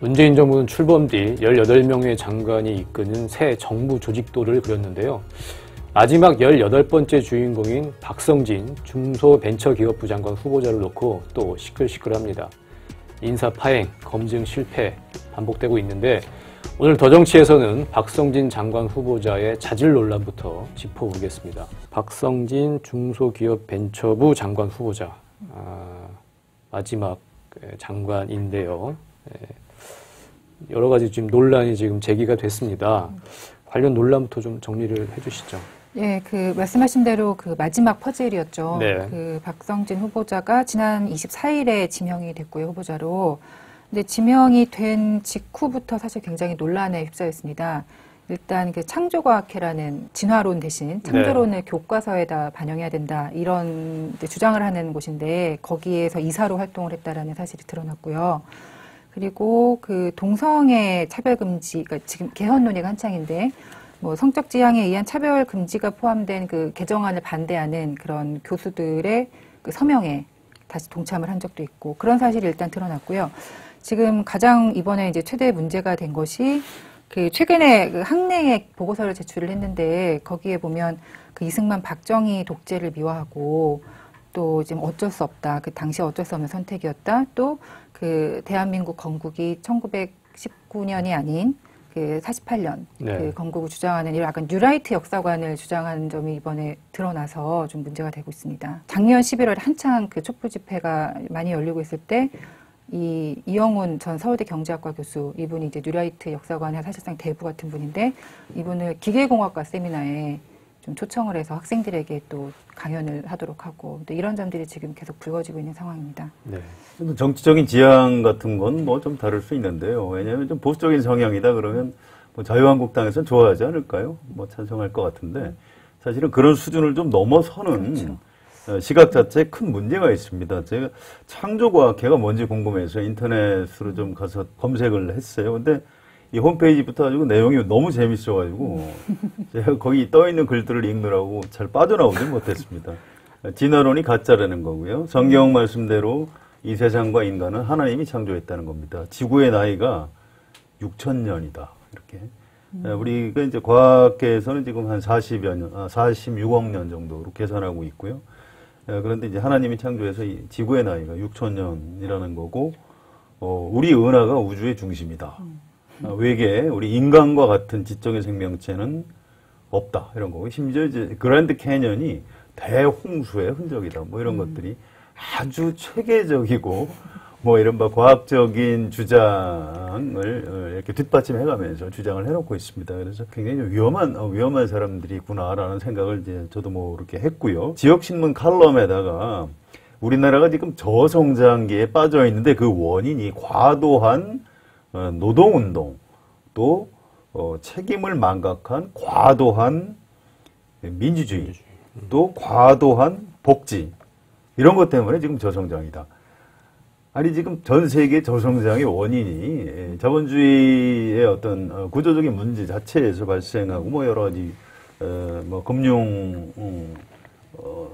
문재인 정부는 출범 뒤 18명의 장관이 이끄는 새 정부 조직도를 그렸는데요. 마지막 18번째 주인공인 박성진 중소벤처기업부 장관 후보자를 놓고 또 시끌시끌합니다. 인사 파행, 검증 실패 반복되고 있는데 오늘 더정치에서는 박성진 장관 후보자의 자질 논란부터 짚어보겠습니다. 박성진 중소기업벤처부 장관 후보자, 마지막 장관인데요. 여러 가지 지금 논란이 지금 제기가 됐습니다. 관련 논란부터 좀 정리를 해주시죠. 예, 말씀하신 대로 마지막 퍼즐이었죠. 네. 박성진 후보자가 지난 24일에 지명이 됐고요, 후보자로. 근데 지명이 된 직후부터 사실 굉장히 논란에 휩싸였습니다. 일단 창조과학회라는 진화론 대신 창조론을 교과서에다 반영해야 된다, 이런 주장을 하는 곳인데 거기에서 이사로 활동을 했다라는 사실이 드러났고요. 그리고 동성애 차별금지, 그러니까 지금 개헌 논의가 한창인데 성적 지향에 의한 차별 금지가 포함된 개정안을 반대하는 그런 교수들의 서명에 다시 동참을 한 적도 있고, 그런 사실이 일단 드러났고요. 지금 가장 이번에 이제 최대 문제가 된 것이 최근에 학내에 보고서를 제출을 했는데 거기에 보면 이승만 박정희 독재를 미화하고 또 지금 어쩔 수 없다, 당시 어쩔 수 없는 선택이었다, 또 대한민국 건국이 1919년이 아닌 48년 네. 건국을 주장하는 이런 약간 뉴라이트 역사관을 주장하는 점이 이번에 드러나서 좀 문제가 되고 있습니다. 작년 11월에 한창 촛불 집회가 많이 열리고 있을 때 이영훈 전 서울대 경제학과 교수, 이분이 이제 뉴라이트 역사관의 사실상 대부 같은 분인데 이분을 기계공학과 세미나에 좀 초청을 해서 학생들에게 또 강연을 하도록 하고, 이런 점들이 지금 계속 불거지고 있는 상황입니다. 네. 정치적인 지향 같은 건 좀 다를 수 있는데요. 왜냐하면 좀 보수적인 성향이다 그러면 자유한국당에서는 좋아하지 않을까요? 찬성할 것 같은데 사실은 그런 수준을 좀 넘어서는 그렇죠. 시각 자체에 큰 문제가 있습니다. 제가 창조과학회가 뭔지 궁금해서 인터넷으로 좀 가서 검색을 했어요. 근데 이 홈페이지부터 가지고 내용이 너무 재밌어가지고 제가 거기 떠있는 글들을 읽느라고 잘 빠져나오지 못했습니다. 진화론이 가짜라는 거고요. 성경 말씀대로 이 세상과 인간은 하나님이 창조했다는 겁니다. 지구의 나이가 6,000년이다. 이렇게. 우리가 이제 과학계에서는 지금 한 46억 년 정도로 계산하고 있고요. 그런데 이제 하나님이 창조해서 이 지구의 나이가 6,000년이라는 거고, 우리 은하가 우주의 중심이다. 외계에 우리 인간과 같은 지적인 생명체는 없다. 이런 거고, 심지어 이제 그랜드 캐년이 대홍수의 흔적이다. 이런 것들이 아주 체계적이고, 이른바 과학적인 주장을 이렇게 뒷받침해가면서 주장을 해놓고 있습니다. 그래서 굉장히 위험한 사람들이 있구나라는 생각을 이제 저도 모르게 했고요. 지역신문 칼럼에다가 우리나라가 지금 저성장기에 빠져 있는데 그 원인이 과도한 노동운동, 또 책임을 망각한 과도한 민주주의, 또 과도한 복지, 이런 것 때문에 지금 저성장이다. 아니 지금 전 세계 저성장의 원인이 자본주의의 어떤 구조적인 문제 자체에서 발생하고 여러 가지 금융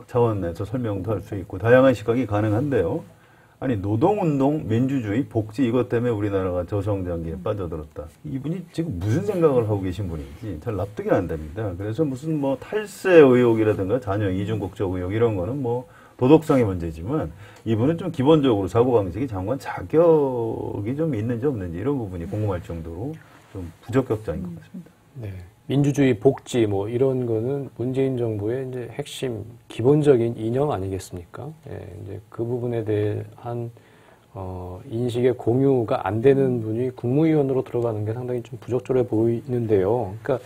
차원에서 설명도 할 수 있고 다양한 시각이 가능한데요. 아니 노동운동, 민주주의, 복지 이것 때문에 우리나라가 저성장기에 빠져들었다. 이분이 지금 무슨 생각을 하고 계신 분인지 잘 납득이 안 됩니다. 그래서 무슨 탈세 의혹이라든가 자녀 이중국적 의혹 이런 거는 도덕성의 문제지만 이분은 좀 기본적으로 사고방식이 장관 자격이 좀 있는지 없는지 이런 부분이 궁금할 정도로 좀 부적격자인 것 같습니다. 네. 민주주의, 복지 이런 거는 문재인 정부의 이제 핵심 기본적인 이념 아니겠습니까? 이제 그 부분에 대한 인식의 공유가 안 되는 분이 국무위원으로 들어가는 게 상당히 좀 부적절해 보이는데요. 그러니까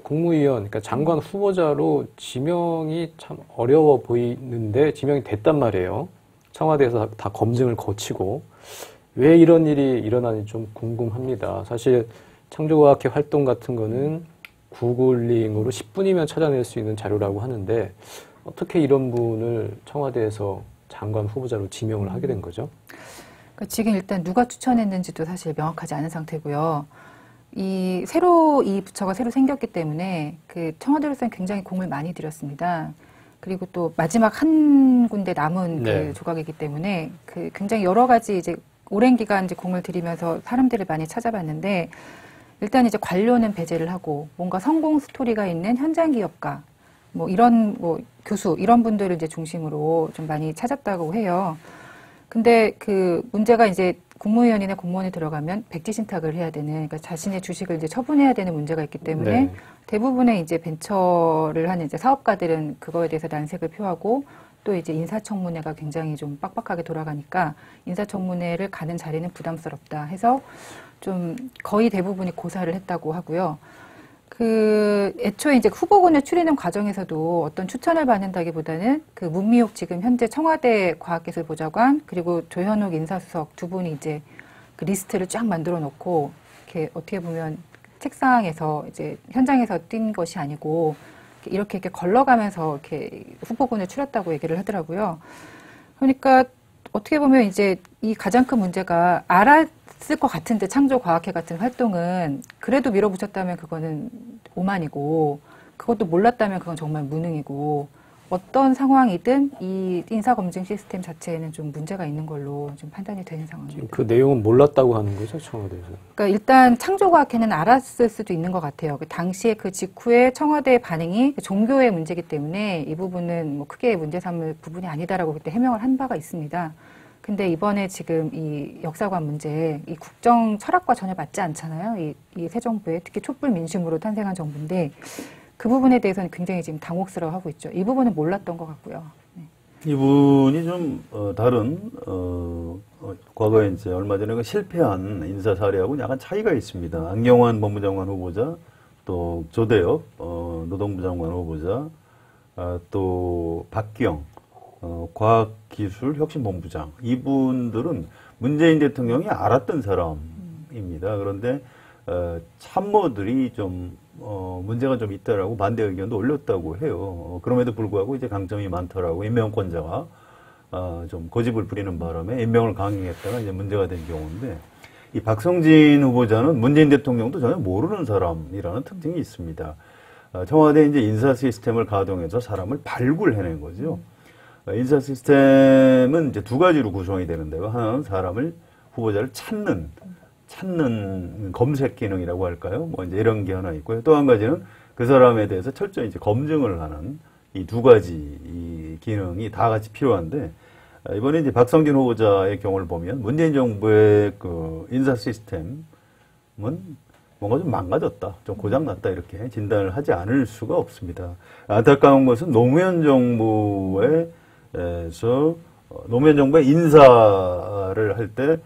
국무위원, 그러니까 장관 후보자로 지명이 참 어려워 보이는데 지명이 됐단 말이에요. 청와대에서 다 검증을 거치고 왜 이런 일이 일어나는지 좀 궁금합니다. 사실 창조과학회 활동 같은 거는 구글링으로 10분이면 찾아낼 수 있는 자료라고 하는데 어떻게 이런 분을 청와대에서 장관 후보자로 지명을 하게 된 거죠? 그러니까 지금 일단 누가 추천했는지도 사실 명확하지 않은 상태고요. 이 부처가 새로 생겼기 때문에 청와대로서는 굉장히 공을 많이 들였습니다. 그리고 또 마지막 한 군데 남은 네. 조각이기 때문에 굉장히 여러 가지 이제 오랜 기간 이제 공을 들이면서 사람들을 많이 찾아봤는데 일단 이제 관료는 배제를 하고 뭔가 성공 스토리가 있는 현장 기업가 뭐 이런 뭐 교수 이런 분들을 이제 중심으로 좀 많이 찾았다고 해요. 근데 그 문제가 이제 국무위원이나 공무원이 들어가면 백지 신탁을 해야 되는, 그러니까 자신의 주식을 이제 처분해야 되는 문제가 있기 때문에 네. 대부분의 이제 벤처를 하는 이제 사업가들은 그거에 대해서 난색을 표하고 또 이제 인사청문회가 굉장히 좀 빡빡하게 돌아가니까 인사청문회를 가는 자리는 부담스럽다 해서 좀 거의 대부분이 고사를 했다고 하고요. 그 애초에 이제 후보군을 추리는 과정에서도 어떤 추천을 받는다기보다는 그 문미옥 지금 현재 청와대 과학기술보좌관 그리고 조현옥 인사수석 두 분이 이제 그 리스트를 쫙 만들어 놓고 이렇게 어떻게 보면 책상에서 이제 현장에서 뛴 것이 아니고 이렇게 걸러가면서 이렇게 후보군을 추렸다고 얘기를 하더라고요. 그러니까 어떻게 보면 이제 이 가장 큰 문제가 알았을 것 같은데 창조과학회 같은 활동은 그래도 밀어붙였다면 그거는 오만이고 그것도 몰랐다면 그건 정말 무능이고 어떤 상황이든 이 인사검증 시스템 자체에는 좀 문제가 있는 걸로 좀 판단이 되는 상황입니다. 그 내용은 몰랐다고 하는 거죠, 청와대에서? 그러니까 일단 창조과학회는 알았을 수도 있는 것 같아요. 그 당시에 그 직후에 청와대의 반응이 종교의 문제이기 때문에 이 부분은 뭐 크게 문제 삼을 부분이 아니다라고 그때 해명을 한 바가 있습니다. 근데 이번에 지금 이 역사관 문제, 이 국정 철학과 전혀 맞지 않잖아요. 이 새 정부에 특히 촛불 민심으로 탄생한 정부인데 그 부분에 대해서는 굉장히 지금 당혹스러워하고 있죠. 이 부분은 몰랐던 것 같고요. 네. 이분이 좀 다른 과거에 이제 얼마 전에 그 실패한 인사 사례하고 약간 차이가 있습니다. 안경환 법무장관 후보자, 또 조대엽 노동부 장관 후보자, 또 박기영 과학기술혁신본부장, 이분들은 문재인 대통령이 알았던 사람입니다. 그런데 참모들이 좀 문제가 좀 있다라고 반대 의견도 올렸다고 해요. 그럼에도 불구하고 이제 강점이 많더라고. 임명권자가 좀 고집을 부리는 바람에 임명을 강행했다가 이제 문제가 된 경우인데, 이 박성진 후보자는 문재인 대통령도 전혀 모르는 사람이라는 특징이 있습니다. 청와대 이제 인사 시스템을 가동해서 사람을 발굴해낸 거죠. 인사 시스템은 이제 두 가지로 구성이 되는데요. 하나는 사람을, 후보자를 찾는 검색 기능이라고 할까요? 뭐 이제 이런 게 하나 있고요. 또 한 가지는 그 사람에 대해서 철저히 이제 검증을 하는 이 두 가지 이 기능이 다 같이 필요한데, 이번에 이제 박성진 후보자의 경우를 보면 문재인 정부의 그 인사 시스템은 뭔가 좀 망가졌다, 좀 고장났다, 이렇게 진단을 하지 않을 수가 없습니다. 안타까운 것은 노무현 정부에서 노무현 정부의 인사를 할 때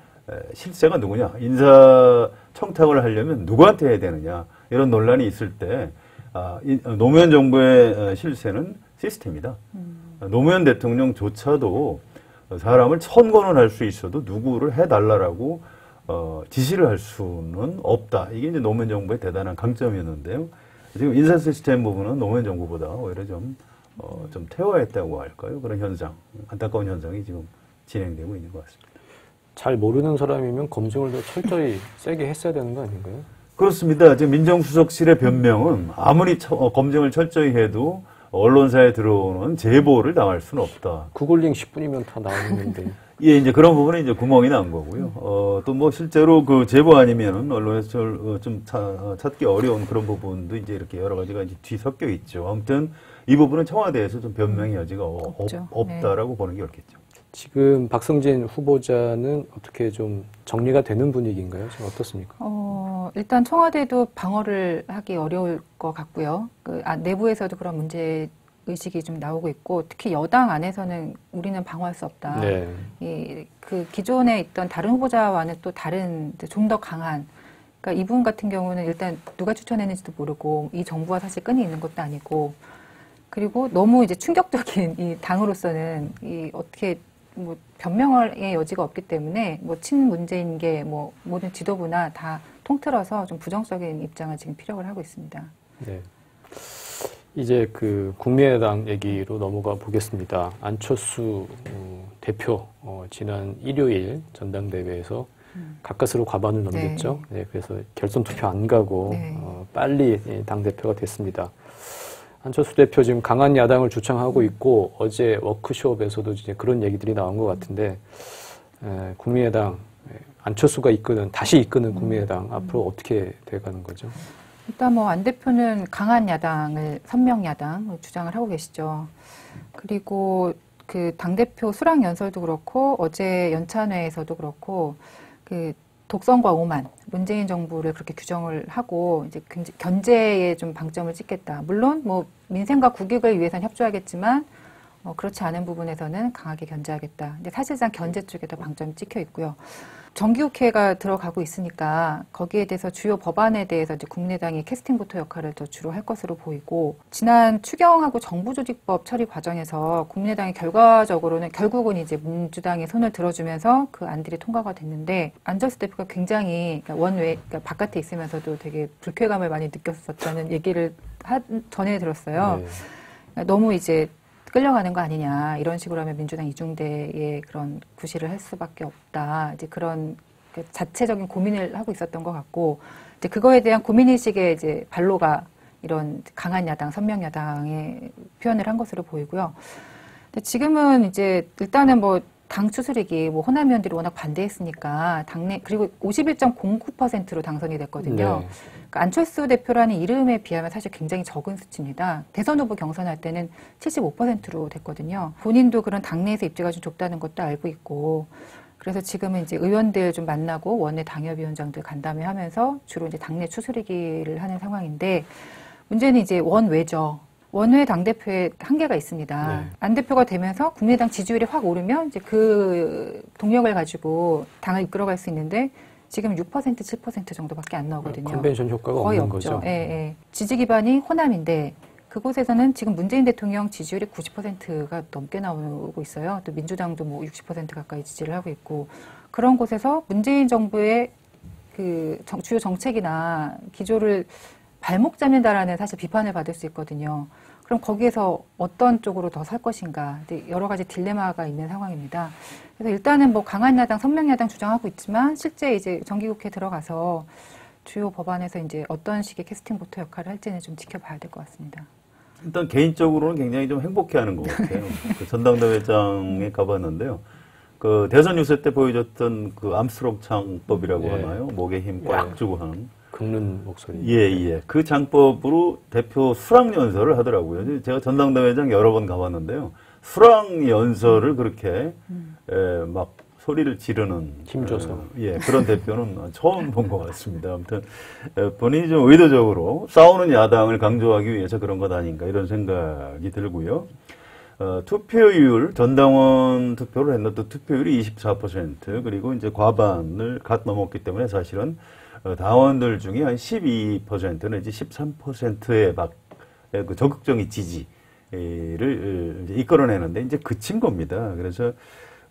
실세가 누구냐, 인사 청탁을 하려면 누구한테 해야 되느냐, 이런 논란이 있을 때 노무현 정부의 실세는 시스템이다. 노무현 대통령조차도 사람을 천거는 할 수 있어도 누구를 해달라라고 지시를 할 수는 없다. 이게 이제 노무현 정부의 대단한 강점이었는데요. 지금 인사 시스템 부분은 노무현 정부보다 오히려 좀 퇴화했다고 할까요? 그런 현상, 안타까운 현상이 지금 진행되고 있는 것 같습니다. 잘 모르는 사람이면 검증을 더 철저히 세게 했어야 되는 거 아닌가요? 그렇습니다. 지금 민정수석실의 변명은 아무리 검증을 철저히 해도 언론사에 들어오는 제보를 당할 수는 없다. 구글링 10분이면 다 나오는데. 예, 이제 그런 부분은 이제 구멍이 난 거고요. 또 뭐 실제로 그 제보 아니면은 언론에서 좀 찾기 어려운 그런 부분도 이제 이렇게 여러 가지가 이제 뒤섞여 있죠. 아무튼 이 부분은 청와대에서 좀 변명의 여지가 없다라고 보는 게 옳겠죠. 지금 박성진 후보자는 어떻게 좀 정리가 되는 분위기인가요? 지금 어떻습니까? 일단 청와대도 방어를 하기 어려울 것 같고요. 내부에서도 그런 문제 의식이 좀 나오고 있고, 특히 여당 안에서는 우리는 방어할 수 없다. 네. 그 기존에 있던 다른 후보자와는 또 다른 좀 더 강한, 그러니까 이분 같은 경우는 일단 누가 추천했는지도 모르고 이 정부와 사실 끈이 있는 것도 아니고, 그리고 너무 이제 충격적인 이 당으로서는 이 어떻게 뭐 변명의 여지가 없기 때문에 뭐 친문재인계 뭐 모든 지도부나 다 통틀어서 좀 부정적인 입장을 지금 피력을 하고 있습니다. 네. 이제 그 국민의당 얘기로 넘어가 보겠습니다. 안철수 대표 지난 일요일 전당대회에서 가까스로 과반을 넘겼죠. 네. 그래서 결선 투표 안 가고 빨리 당 대표가 됐습니다. 안철수 대표 지금 강한 야당을 주창하고 있고, 어제 워크숍에서도 이제 그런 얘기들이 나온 것 같은데, 국민의당 안철수가 다시 이끄는 국민의당 앞으로 어떻게 돼가는 거죠? 일단 뭐 안 대표는 강한 야당을 선명 야당 주장을 하고 계시죠. 그리고 그 당대표 수락 연설도 그렇고 어제 연찬회에서도 그렇고 그 독선과 오만, 문재인 정부를 그렇게 규정을 하고 이제 견제에 좀 방점을 찍겠다. 물론 뭐 민생과 국익을 위해서는 협조하겠지만 그렇지 않은 부분에서는 강하게 견제하겠다. 근데 사실상 견제 쪽에 더 방점이 찍혀 있고요. 정기국회가 들어가고 있으니까 거기에 대해서 주요 법안에 대해서 이제 국민의당이 캐스팅 보터 역할을 더 주로 할 것으로 보이고, 지난 추경하고 정부조직법 처리 과정에서 국민의당이 결국은 이제 민주당의 손을 들어주면서 그 안들이 통과가 됐는데, 안철수 대표가 굉장히 그러니까 바깥에 있으면서도 되게 불쾌감을 많이 느꼈었다는 얘기를 전해 들었어요. 네. 그러니까 너무 이제 끌려가는 거 아니냐, 이런 식으로 하면 민주당 이중대의 그런 구실을 할 수밖에 없다, 이제 그런 자체적인 고민을 하고 있었던 것 같고, 이제 그거에 대한 고민의식의 이제 발로가 이런 강한 야당, 선명 야당의 표현을 한 것으로 보이고요. 근데 지금은 이제 일단은 뭐 당 추스르기, 뭐 호남 의원들이 워낙 반대했으니까 당내, 그리고 51.09%로 당선이 됐거든요. 네. 그러니까 안철수 대표라는 이름에 비하면 사실 굉장히 적은 수치입니다. 대선 후보 경선할 때는 75%로 됐거든요. 본인도 그런 당내에서 입지가 좀 좁다는 것도 알고 있고, 그래서 지금은 이제 의원들 좀 만나고 원내 당협위원장들 간담회 하면서 주로 이제 당내 추스르기를 하는 상황인데, 문제는 이제 원외죠. 원외 당대표의 한계가 있습니다. 네. 안 대표가 되면서 국민의당 지지율이 확 오르면 이제 그 동력을 가지고 당을 이끌어갈 수 있는데, 지금 6%, 7% 정도밖에 안 나오거든요. 컨벤션 효과가 거의 없는 없죠. 거죠. 예, 예. 지지 기반이 호남인데, 그곳에서는 지금 문재인 대통령 지지율이 90%가 넘게 나오고 있어요. 또 민주당도 뭐 60% 가까이 지지를 하고 있고, 그런 곳에서 문재인 정부의 그 주요 정책이나 기조를 발목 잡는다라는 사실 비판을 받을 수 있거든요. 그럼 거기에서 어떤 쪽으로 더 설 것인가, 여러 가지 딜레마가 있는 상황입니다. 그래서 일단은 뭐 강한 야당, 선명 야당 주장하고 있지만, 실제 이제 정기국회 들어가서 주요 법안에서 이제 어떤 식의 캐스팅 보터 역할을 할지는 좀 지켜봐야 될 것 같습니다. 일단 개인적으로는 굉장히 좀 행복해하는 것 같아요. 그 전당대회장에 가봤는데요. 그 대선 유세 때 보여줬던 그 암스트롱 창법이라고 예. 하나요? 목에 힘 꽉 주고 하는. 긁는 목소리. 예. 그 장법으로 대표 수락 연설을 하더라고요. 제가 전당대회장 여러 번 가봤는데요. 수락 연설을 그렇게 막 소리를 지르는 힘줘서. 그런 대표는 처음 본 것 같습니다. 아무튼 본인이 좀 의도적으로 싸우는 야당을 강조하기 위해서 그런 것 아닌가, 이런 생각이 들고요. 투표율, 전당원 투표를 했는데 투표율이 24%, 그리고 이제 과반을 갓 넘었기 때문에 사실은 당원들 중에 한 12% 내지 13%의 그 적극적인 지지를 이제 이끌어내는데 이제 그친 겁니다. 그래서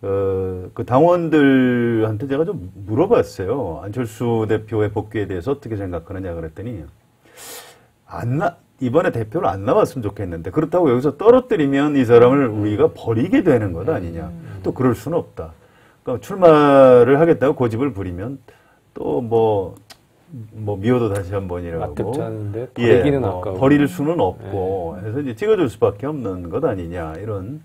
그 당원들한테 제가 좀 물어봤어요. 안철수 대표의 복귀에 대해서 어떻게 생각하느냐 그랬더니, 이번에 대표를 안 나왔으면 좋겠는데, 그렇다고 여기서 떨어뜨리면 이 사람을 우리가 버리게 되는 것 아니냐. 또 그럴 수는 없다. 그러니까 출마를 하겠다고 고집을 부리면 또 미워도 다시 한 번이라고. 맞듣지 않은데 버리기는 아까워. 버릴 수는 없고, 그래서 이제 찍어줄 수밖에 없는 것 아니냐, 이런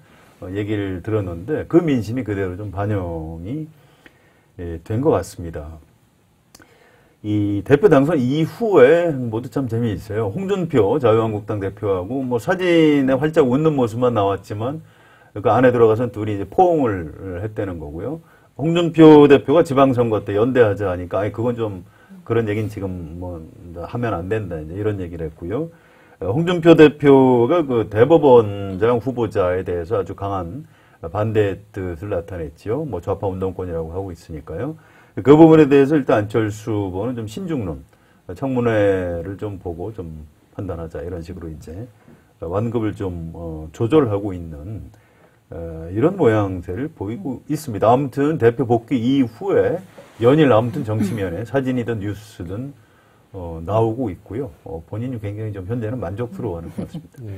얘기를 들었는데, 그 민심이 그대로 좀 반영이 된 것 같습니다. 이 대표 당선 이후에 모두 참 재미있어요. 홍준표 자유한국당 대표하고 뭐 사진에 활짝 웃는 모습만 나왔지만, 그 안에 들어가서는 둘이 이제 포옹을 했다는 거고요. 홍준표 대표가 지방선거 때 연대하자 하니까, 아니, 그건 좀, 그런 얘기는 지금 뭐, 하면 안 된다, 이제 이런 얘기를 했고요. 홍준표 대표가 그 대법원장 후보자에 대해서 아주 강한 반대의 뜻을 나타냈지요. 뭐 좌파 운동권이라고 하고 있으니까요. 그 부분에 대해서 일단 안철수 후보는 좀 신중론, 청문회를 좀 보고 좀 판단하자, 이런 식으로 이제 완급을 좀 조절하고 있는 이런 모양새를 보이고 있습니다. 아무튼 대표 복귀 이후에 연일 아무튼 정치면에 사진이든 뉴스든 나오고 있고요. 본인이 굉장히 좀 현재는 만족스러워하는 것 같습니다. 네.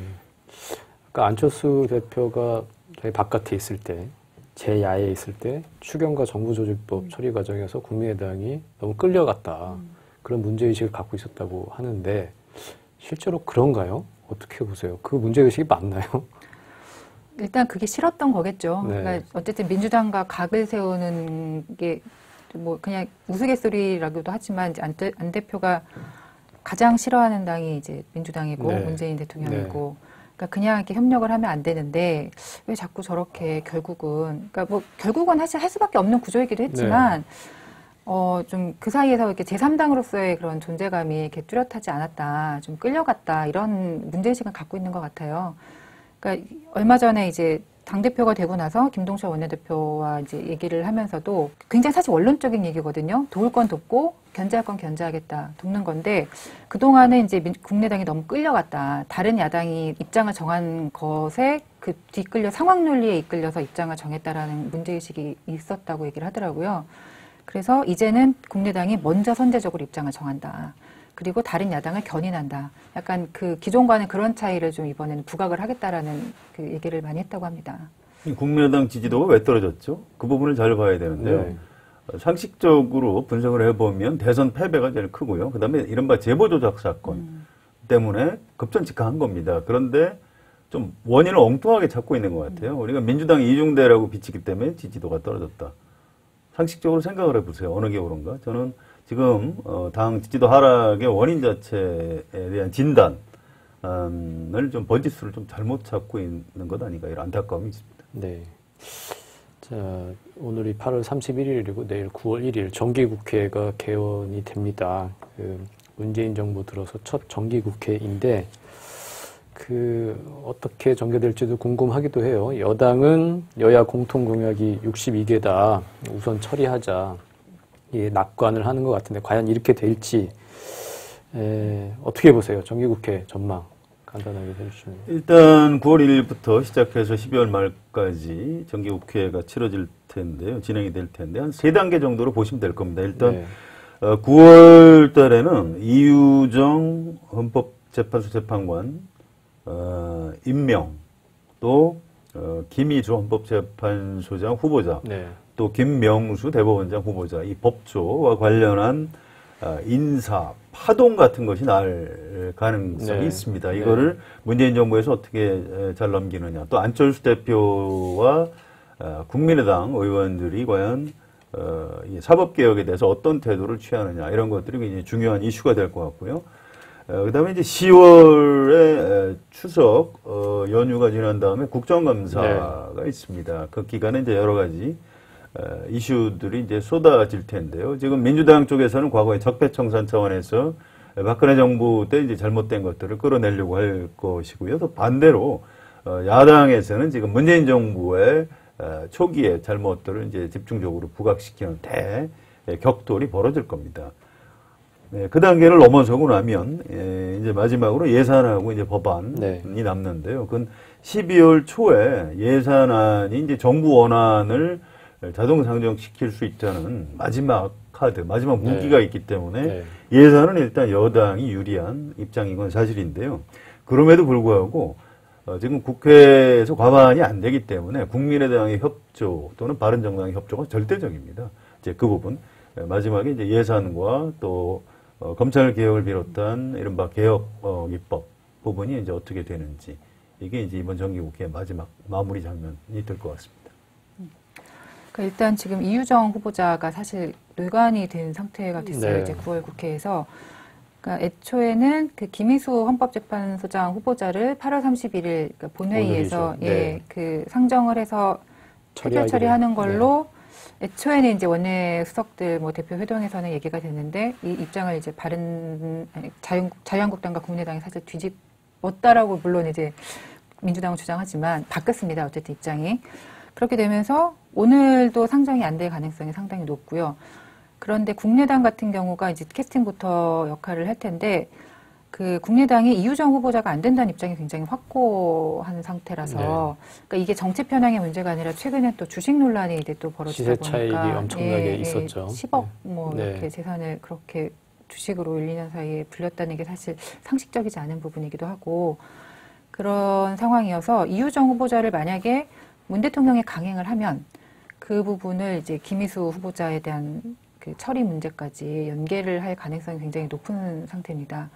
그러니까 안철수 대표가 저희 바깥에 있을 때, 제야에 있을 때 추경과 정부조직법 처리 과정에서 국민의당이 너무 끌려갔다, 그런 문제의식을 갖고 있었다고 하는데, 실제로 그런가요? 어떻게 보세요? 그 문제의식이 맞나요? 일단 그게 싫었던 거겠죠. 네. 그러니까 어쨌든 민주당과 각을 세우는 게 뭐 그냥 우스갯소리라고도 하지만 이제 안 대표가 가장 싫어하는 당이 이제 민주당이고 네. 문재인 대통령이고 그러니까 그냥 이렇게 협력을 하면 안 되는데 왜 자꾸 저렇게 결국은 그러니까 뭐 결국은 사실 할 수밖에 없는 구조이기도 했지만 좀 그 사이에서 이렇게 제3당으로서의 그런 존재감이 이렇게 뚜렷하지 않았다, 좀 끌려갔다 이런 문제의식을 갖고 있는 것 같아요. 그러니까 얼마 전에 이제 당대표가 되고 나서 김동철 원내대표와 이제 얘기를 하면서도 굉장히 사실 원론적인 얘기거든요. 도울 건 돕고 견제할 건 견제하겠다, 돕는 건데 그동안에 이제 국민의당이 너무 끌려갔다. 다른 야당이 입장을 정한 것에 그 뒤끌려 상황 논리에 이끌려서 입장을 정했다라는 문제의식이 있었다고 얘기를 하더라고요. 그래서 이제는 국민의당이 먼저 선제적으로 입장을 정한다. 그리고 다른 야당을 견인한다. 약간 그 기존과는 그런 차이를 좀 이번에는 부각을 하겠다라는 그 얘기를 많이 했다고 합니다. 국민의당 지지도가 왜 떨어졌죠? 그 부분을 잘 봐야 되는데요. 네. 상식적으로 분석을 해보면 대선 패배가 제일 크고요. 그 다음에 이른바 제보조작 사건 때문에 급전직하한 겁니다. 그런데 좀 원인을 엉뚱하게 찾고 있는 것 같아요. 우리가 민주당 이중대라고 비치기 때문에 지지도가 떨어졌다. 상식적으로 생각을 해보세요. 어느 게 옳은가? 저는 지금 당 지지도 하락의 원인 자체에 대한 진단을 좀 번지수를 좀 잘못 찾고 있는 것 아닌가 이런 안타까움이 있습니다. 네. 자, 오늘이 8월 31일이고 내일 9월 1일 정기국회가 개원이 됩니다. 그 문재인 정부 들어서 첫 정기국회인데 어떻게 전개될지도 궁금하기도 해요. 여당은 여야 공통공약이 62개다. 우선 처리하자. 예, 낙관을 하는 것 같은데 과연 이렇게 될지 어떻게 보세요? 정기국회 전망 간단하게 해주시면. 일단 9월 1일부터 시작해서 12월 말까지 정기국회가 치러질 텐데요. 진행이 될 텐데 한 3단계 정도로 보시면 될 겁니다. 일단 9월 달에는 이유정 헌법재판소 재판관 임명, 또 김희주 헌법재판소장 후보자, 또 김명수 대법원장 후보자, 이 법조와 관련한 인사, 파동 같은 것이 날 가능성이 있습니다. 이거를 문재인 정부에서 어떻게 잘 넘기느냐. 또 안철수 대표와 국민의당 의원들이 과연 이 사법개혁에 대해서 어떤 태도를 취하느냐. 이런 것들이 굉장히 중요한 이슈가 될 것 같고요. 그 다음에 이제 10월에 추석 연휴가 지난 다음에 국정감사가 있습니다. 그 기간에 이제 여러 가지 이슈들이 이제 쏟아질 텐데요. 지금 민주당 쪽에서는 과거에 적폐청산 차원에서 박근혜 정부 때 이제 잘못된 것들을 끌어내려고 할 것이고요. 또 반대로 야당에서는 지금 문재인 정부의 초기에 잘못들을 이제 집중적으로 부각시키는 대격돌이 벌어질 겁니다. 네, 그 단계를 넘어서고 나면 이제 마지막으로 예산하고 이제 법안이 남는데요. 그건 12월 초에 예산안이 이제 정부 원안을 자동 상정시킬 수 있다는 마지막 카드, 마지막 무기가 있기 때문에 예산은 일단 여당이 유리한 입장인 건 사실인데요. 그럼에도 불구하고 지금 국회에서 과반이 안 되기 때문에 국민의당의 협조 또는 바른정당의 협조가 절대적입니다. 이제 그 부분 마지막에 이제 예산과 또 검찰 개혁을 비롯한 이른바 개혁 입법 부분이 이제 어떻게 되는지 이게 이제 이번 정기국회의 마지막 마무리 장면이 될 것 같습니다. 그러니까 일단 지금 이유정 후보자가 사실 뇌관이 된 상태가 됐어요. 이제 9월 국회에서. 그러니까 애초에는 그 김희수 헌법재판소장 후보자를 8월 31일 그러니까 본회의에서 그 상정을 해서 표결 처리하는 걸로 애초에는 이제 원내 수석들 뭐 대표 회동에서는 얘기가 됐는데 이 입장을 이제 자유한국당과 국민의당이 사실 뒤집었다라고 물론 이제 민주당은 주장하지만 바뀌었습니다. 어쨌든 입장이. 그렇게 되면서 오늘도 상정이 안 될 가능성이 상당히 높고요. 그런데 국민의당 같은 경우가 이제 캐스팅부터 역할을 할 텐데 그 국민의당이 이유정 후보자가 안 된다는 입장이 굉장히 확고한 상태라서 그러니까 이게 정치 편향의 문제가 아니라 최근에 또 주식 논란이 이제 또 벌어지다 시세 차익이 보니까 엄청나게 있었죠. 10억 뭐 이렇게 재산을 그렇게 주식으로 1-2년 사이에 불렸다는 게 사실 상식적이지 않은 부분이기도 하고 그런 상황이어서 이유정 후보자를 만약에 문 대통령이 강행을 하면 그 부분을 이제 김희수 후보자에 대한 그 처리 문제까지 연계를 할 가능성이 굉장히 높은 상태입니다.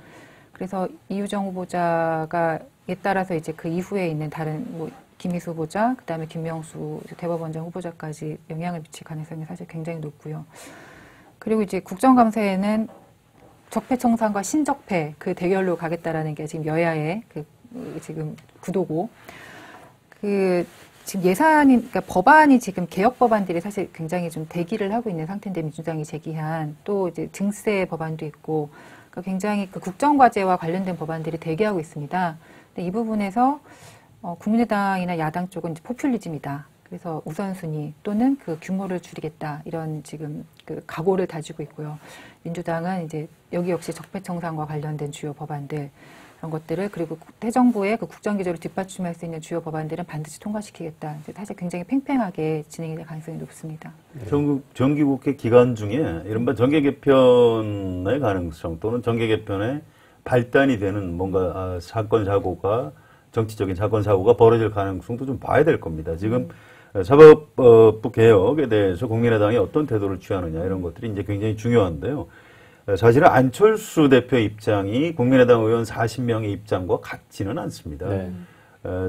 그래서 이유정 후보자가 에 따라서 이제 그 이후에 있는 다른 뭐 김희수 후보자, 그다음에 김명수 대법원장 후보자까지 영향을 미칠 가능성이 사실 굉장히 높고요. 그리고 이제 국정감사에는 적폐청산과 신적폐 그 대결로 가겠다라는 게 지금 여야의 지금 구도고, 지금 그러니까 법안이 지금 개혁 법안들이 사실 굉장히 좀 대기를 하고 있는 상태인데, 민주당이 제기한 또 이제 증세 법안도 있고, 그러니까 굉장히 국정과제와 관련된 법안들이 대기하고 있습니다. 근데 이 부분에서 국민의당이나 야당 쪽은 이제 포퓰리즘이다. 그래서 우선순위 또는 그 규모를 줄이겠다, 이런 지금 그 각오를 다지고 있고요. 민주당은 이제 여기 역시 적폐청산과 관련된 주요 법안들, 그런 것들을, 그리고 대정부의 그 국정기조를 뒷받침할 수 있는 주요 법안들은 반드시 통과시키겠다. 이제 사실 굉장히 팽팽하게 진행이 될 가능성이 높습니다. 정기국회 기간 중에 이른바 정계 개편의 가능성 또는 정계 개편의 발단이 되는 뭔가 사건 사고가, 정치적인 사건 사고가 벌어질 가능성도 좀 봐야 될 겁니다. 지금 사법부 개혁에 대해서 국민의당이 어떤 태도를 취하느냐, 이런 것들이 이제 굉장히 중요한데요. 사실은 안철수 대표 입장이 국민의당 의원 40명의 입장과 같지는 않습니다. 네.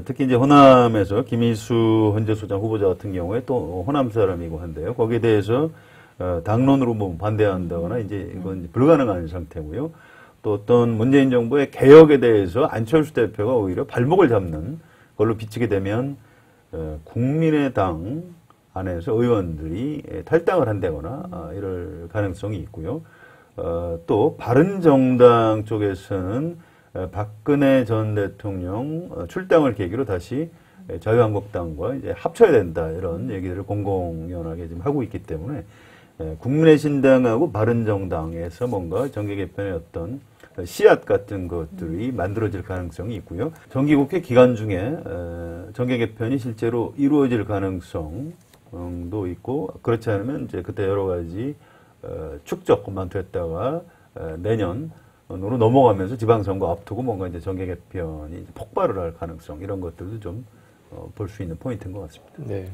특히 이제 호남에서 김희수 헌재소장 후보자 같은 경우에 또 호남 사람이고 한데요. 거기에 대해서 당론으로 뭐 반대한다거나 이제 이건 불가능한 상태고요. 또 어떤 문재인 정부의 개혁에 대해서 안철수 대표가 오히려 발목을 잡는 걸로 비치게 되면 국민의당 안에서 의원들이 탈당을 한다거나 이럴 가능성이 있고요. 또 바른정당 쪽에서는 박근혜 전 대통령 출당을 계기로 다시 자유한국당과 이제 합쳐야 된다, 이런 얘기들을 공공연하게 지금 하고 있기 때문에 국민의신당하고 바른정당에서 뭔가 정계 개편의 어떤 씨앗 같은 것들이 만들어질 가능성이 있고요. 정기국회 기간 중에 정계 개편이 실제로 이루어질 가능성도 있고, 그렇지 않으면 이제 그때 여러 가지 축적만 됐다가 내년으로 넘어가면서 지방선거 앞두고 뭔가 이제 정계 개편이 폭발을 할 가능성, 이런 것들도 좀 볼 수 있는 포인트인 것 같습니다. 네.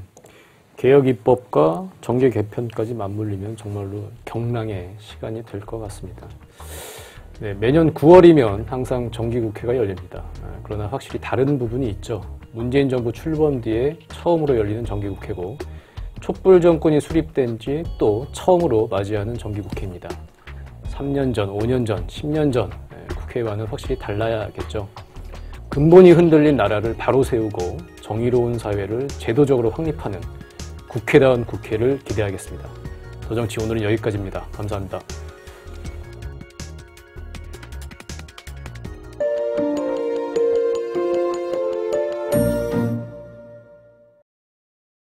개혁 입법과 정계 개편까지 맞물리면 정말로 경랑의 시간이 될 것 같습니다. 네, 매년 9월이면 항상 정기국회가 열립니다. 그러나 확실히 다른 부분이 있죠. 문재인 정부 출범 뒤에 처음으로 열리는 정기국회고, 촛불 정권이 수립된 뒤에 또 처음으로 맞이하는 정기국회입니다. 3년 전, 5년 전, 10년 전 국회와는 확실히 달라야겠죠. 근본이 흔들린 나라를 바로 세우고 정의로운 사회를 제도적으로 확립하는 국회다운 국회를 기대하겠습니다. 더정치 오늘은 여기까지입니다. 감사합니다.